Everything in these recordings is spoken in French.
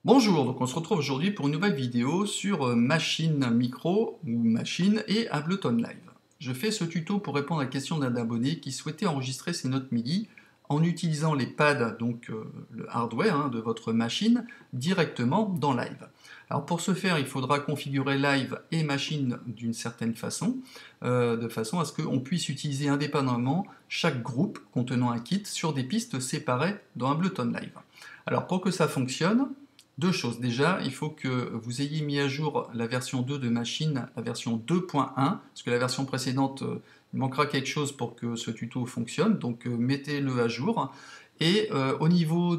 Bonjour, donc on se retrouve aujourd'hui pour une nouvelle vidéo sur Machine Micro ou Machine et Ableton Live. Je fais ce tuto pour répondre à la question d'un abonné qui souhaitait enregistrer ses notes MIDI en utilisant les pads, donc le hardware de votre machine, directement dans Live. Alors pour ce faire, il faudra configurer Live et Machine d'une certaine façon, de façon à ce qu'on puisse utiliser indépendamment chaque groupe contenant un kit sur des pistes séparées dans Ableton Live. Alors pour que ça fonctionne, deux choses. Déjà, il faut que vous ayez mis à jour la version 2 de Machine, la version 2.1, parce que la version précédente, il manquera quelque chose pour que ce tuto fonctionne, donc mettez-le à jour. Et au niveau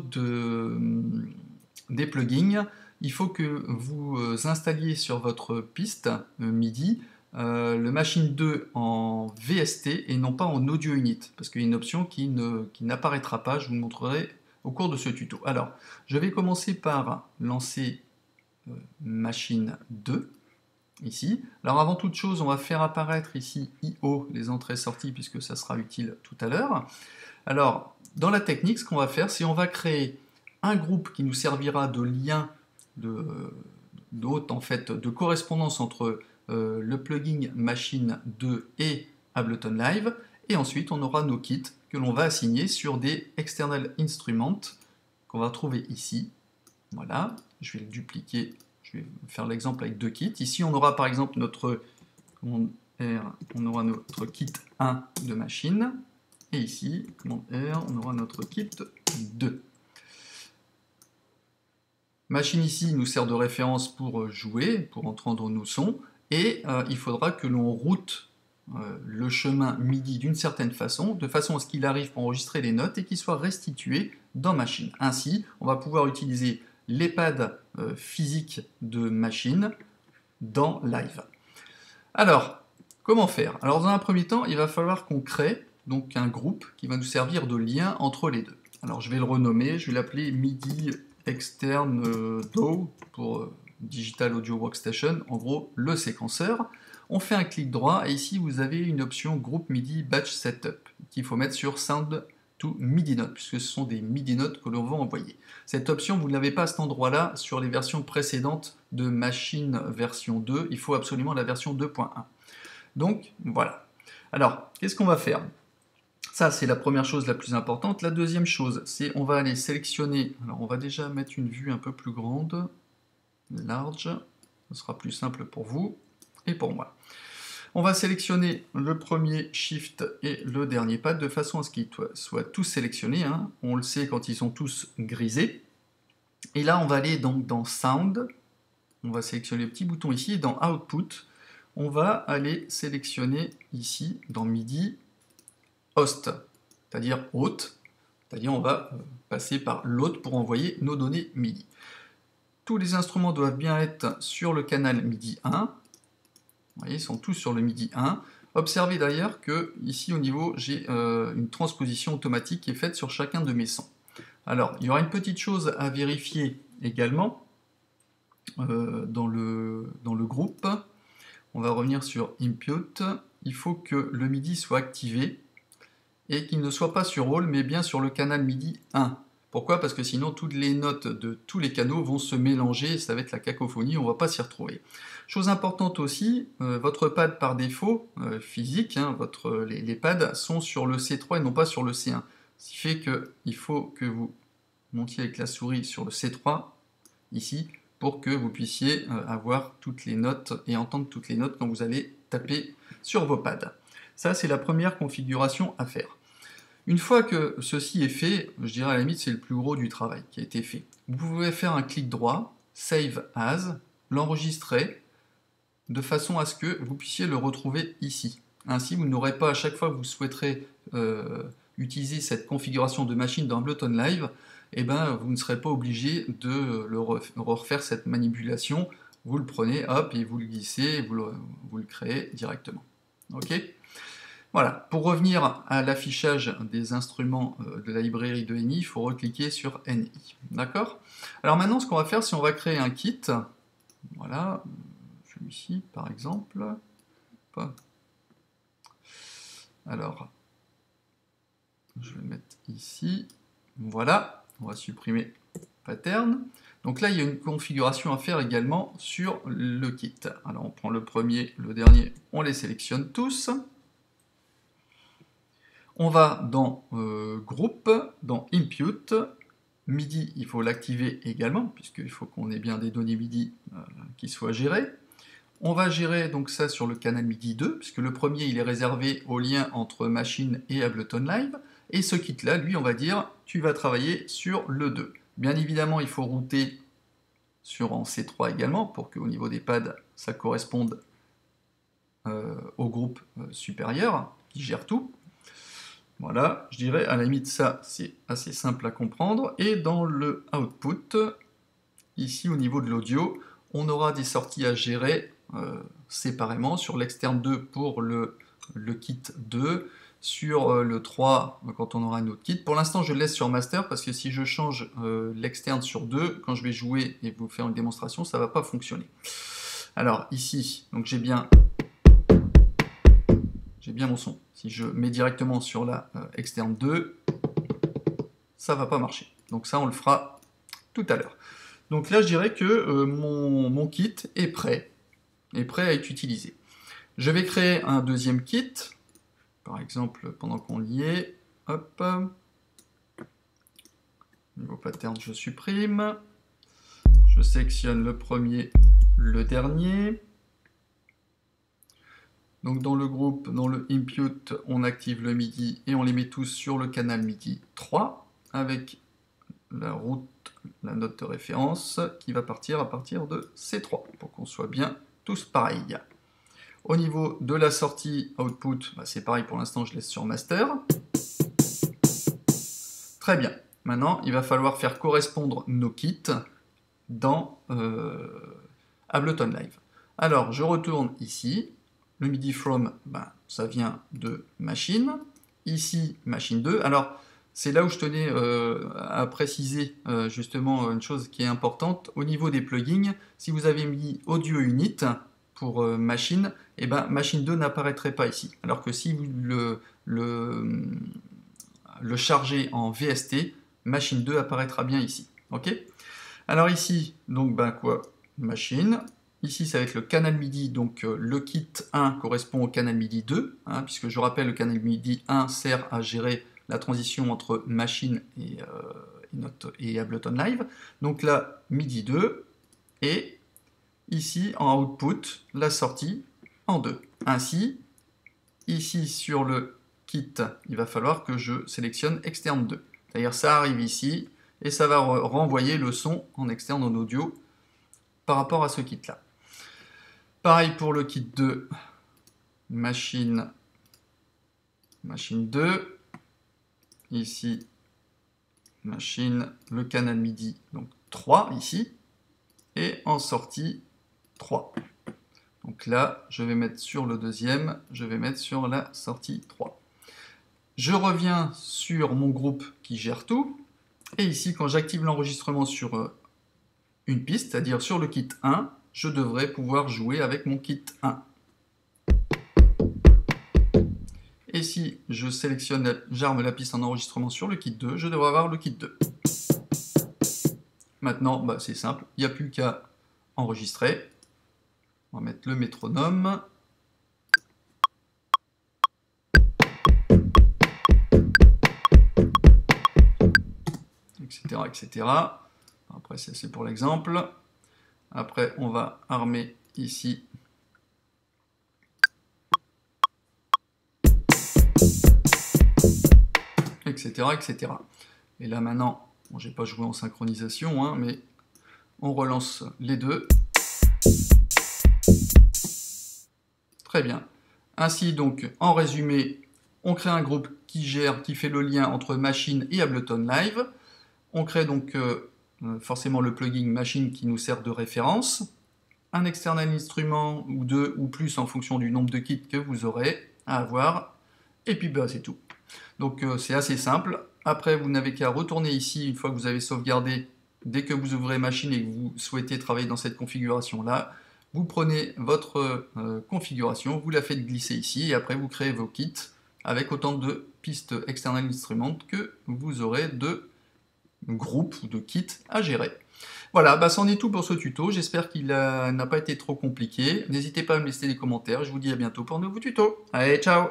des plugins, il faut que vous installiez sur votre piste MIDI le Machine 2 en VST et non pas en Audio Unit, parce qu'il y a une option qui n'apparaîtra pas, je vous le montrerai au cours de ce tuto. Alors, je vais commencer par lancer Machine 2, ici. Alors avant toute chose, on va faire apparaître ici IO, les entrées-sorties, puisque ça sera utile tout à l'heure. Alors, dans la technique, ce qu'on va faire, c'est on va créer un groupe qui nous servira de lien en fait, de correspondance entre le plugin Machine 2 et Ableton Live, et ensuite on aura nos kits que l'on va assigner sur des External Instruments qu'on va trouver ici. Voilà, je vais le dupliquer, je vais faire l'exemple avec deux kits. Ici on aura par exemple notre commande R, on aura notre kit 1 de machine, et ici, commande R, on aura notre kit 2. Machine ici nous sert de référence pour jouer, pour entendre nos sons, et il faudra que l'on route le chemin MIDI d'une certaine façon, de façon à ce qu'il arrive pour enregistrer les notes et qu'il soit restitué dans Machine. Ainsi, on va pouvoir utiliser les pads physiques de Machine dans Live. Alors, comment faire? Alors, dans un premier temps, il va falloir qu'on crée donc un groupe qui va nous servir de lien entre les deux. Alors, je vais le renommer, je vais l'appeler MIDI Externe DAW pour Digital Audio Workstation, en gros le séquenceur. On fait un clic droit et ici vous avez une option groupe MIDI Batch Setup qu'il faut mettre sur Sound to MIDI Note puisque ce sont des MIDI notes que l'on va envoyer. Cette option vous ne l'avez pas à cet endroit-là sur les versions précédentes de Machine version 2, il faut absolument la version 2.1. Donc voilà. Alors qu'est-ce qu'on va faire? Ça, c'est la première chose la plus importante. La deuxième chose, c'est on va aller sélectionner. Alors, on va déjà mettre une vue un peu plus grande, large. Ce sera plus simple pour vous et pour moi. On va sélectionner le premier Shift et le dernier pad de façon à ce qu'ils soient tous sélectionnés. On le sait quand ils sont tous grisés. Et là, on va aller donc dans Sound. On va sélectionner le petit bouton ici. Dans Output, on va aller sélectionner ici, dans MIDI, host, c'est-à-dire hôte, c'est-à-dire on va passer par l'hôte pour envoyer nos données MIDI. Tous les instruments doivent bien être sur le canal MIDI 1. Vous voyez, ils sont tous sur le MIDI 1. Observez d'ailleurs que ici au niveau, j'ai une transposition automatique qui est faite sur chacun de mes sons. Alors, il y aura une petite chose à vérifier également dans le groupe. On va revenir sur Input. Il faut que le MIDI soit activé et qu'il ne soit pas sur All, mais bien sur le canal MIDI 1. Pourquoi? Parce que sinon, toutes les notes de tous les canaux vont se mélanger, et ça va être la cacophonie, on ne va pas s'y retrouver. Chose importante aussi, votre pad par défaut, physique, les pads sont sur le C3 et non pas sur le C1. Ce qui fait qu'il faut que vous montiez avec la souris sur le C3, ici, pour que vous puissiez avoir toutes les notes et entendre toutes les notes quand vous allez taper sur vos pads. Ça, c'est la première configuration à faire. Une fois que ceci est fait, je dirais à la limite c'est le plus gros du travail qui a été fait. Vous pouvez faire un clic droit, Save As, l'enregistrer, de façon à ce que vous puissiez le retrouver ici. Ainsi, vous n'aurez pas à chaque fois que vous souhaiterez utiliser cette configuration de machine dans Ableton Live, vous ne serez pas obligé de refaire cette manipulation. Vous le prenez, hop, et vous le glissez, vous le créez directement. Ok ? Voilà, pour revenir à l'affichage des instruments de la librairie de NI, il faut recliquer sur NI. D'accord? Alors maintenant, ce qu'on va faire, c'est on va créer un kit. Voilà, je vais celui-ci, par exemple. Hop. Alors, je vais le mettre ici. Voilà, on va supprimer pattern. Donc là, il y a une configuration à faire également sur le kit. Alors, on prend le premier, le dernier, on les sélectionne tous. On va dans Groupe, dans Impute. MIDI, il faut l'activer également, puisqu'il faut qu'on ait bien des données MIDI qui soient gérées. On va gérer donc ça sur le canal MIDI 2, puisque le premier, il est réservé au lien entre machine et Ableton Live. Et ce kit-là, lui, on va dire, tu vas travailler sur le 2. Bien évidemment, il faut router en C3 également, pour qu'au niveau des pads, ça corresponde au groupe supérieur, qui gère tout. Voilà, je dirais, à la limite, ça, c'est assez simple à comprendre. Et dans le output, ici, au niveau de l'audio, on aura des sorties à gérer séparément, sur l'externe 2 pour le kit 2, sur le 3 quand on aura un autre kit. Pour l'instant, je le laisse sur master, parce que si je change l'externe sur 2, quand je vais jouer et vous faire une démonstration, ça ne va pas fonctionner. Alors, ici, donc j'ai bien mon son. Si je mets directement sur la externe 2, ça va pas marcher. Donc ça, on le fera tout à l'heure. Donc là, je dirais que mon kit est prêt à être utilisé. Je vais créer un deuxième kit, par exemple, pendant qu'on y est. Hop. Niveau pattern, je supprime. Je sélectionne le premier, le dernier. Donc dans le groupe, dans le Impute, on active le MIDI et on les met tous sur le canal MIDI 3 avec la route, la note de référence qui va partir à partir de C3 pour qu'on soit bien tous pareils. Au niveau de la sortie output, c'est pareil pour l'instant, je laisse sur master. Très bien. Maintenant, il va falloir faire correspondre nos kits dans Ableton Live. Alors, je retourne ici. Le MIDI from, ça vient de machine. Ici, machine 2. Alors, c'est là où je tenais à préciser justement une chose qui est importante. Au niveau des plugins, si vous avez mis Audio Unit pour machine, et machine 2 n'apparaîtrait pas ici. Alors que si vous le chargez en VST, machine 2 apparaîtra bien ici. Ok. Alors ici, donc quoi? Machine. Ici, ça va être le canal MIDI, donc le kit 1 correspond au canal MIDI 2, puisque je rappelle, le canal MIDI 1 sert à gérer la transition entre machine et Ableton Live. Donc là, MIDI 2, et ici, en output, la sortie en 2. Ainsi, ici, sur le kit, il va falloir que je sélectionne externe 2. C'est-à-dire, ça arrive ici, et ça va renvoyer le son en externe en audio par rapport à ce kit-là. Pareil pour le kit 2, machine 2, ici, machine, le canal MIDI, donc 3 ici, et en sortie 3. Donc là, je vais mettre sur le deuxième, je vais mettre sur la sortie 3. Je reviens sur mon groupe qui gère tout, et ici, quand j'active l'enregistrement sur une piste, c'est-à-dire sur le kit 1, je devrais pouvoir jouer avec mon kit 1. Et si je sélectionne, j'arme la piste en enregistrement sur le kit 2, je devrais avoir le kit 2. Maintenant, c'est simple, il n'y a plus qu'à enregistrer. On va mettre le métronome. Etc. etc. Après, c'est pour l'exemple. Après, on va armer ici. Etc. etc. Et là, maintenant, bon, j'ai pas joué en synchronisation, mais on relance les deux. Très bien. Ainsi, donc, en résumé, on crée un groupe qui fait le lien entre machine et Ableton Live. On crée donc forcément le plugin machine qui nous sert de référence, un external instrument ou deux ou plus en fonction du nombre de kits que vous aurez à avoir, et puis c'est tout. Donc c'est assez simple. Après, vous n'avez qu'à retourner ici une fois que vous avez sauvegardé. Dès que vous ouvrez machine et que vous souhaitez travailler dans cette configuration là, Vous prenez votre configuration, vous la faites glisser ici, et après vous créez vos kits avec autant de pistes external instruments que vous aurez de groupes ou de kits à gérer. Voilà, bah c'en est tout pour ce tuto, j'espère qu'il n'a pas été trop compliqué. N'hésitez pas à me laisser des commentaires, je vous dis à bientôt pour un nouveau tuto. Allez, ciao!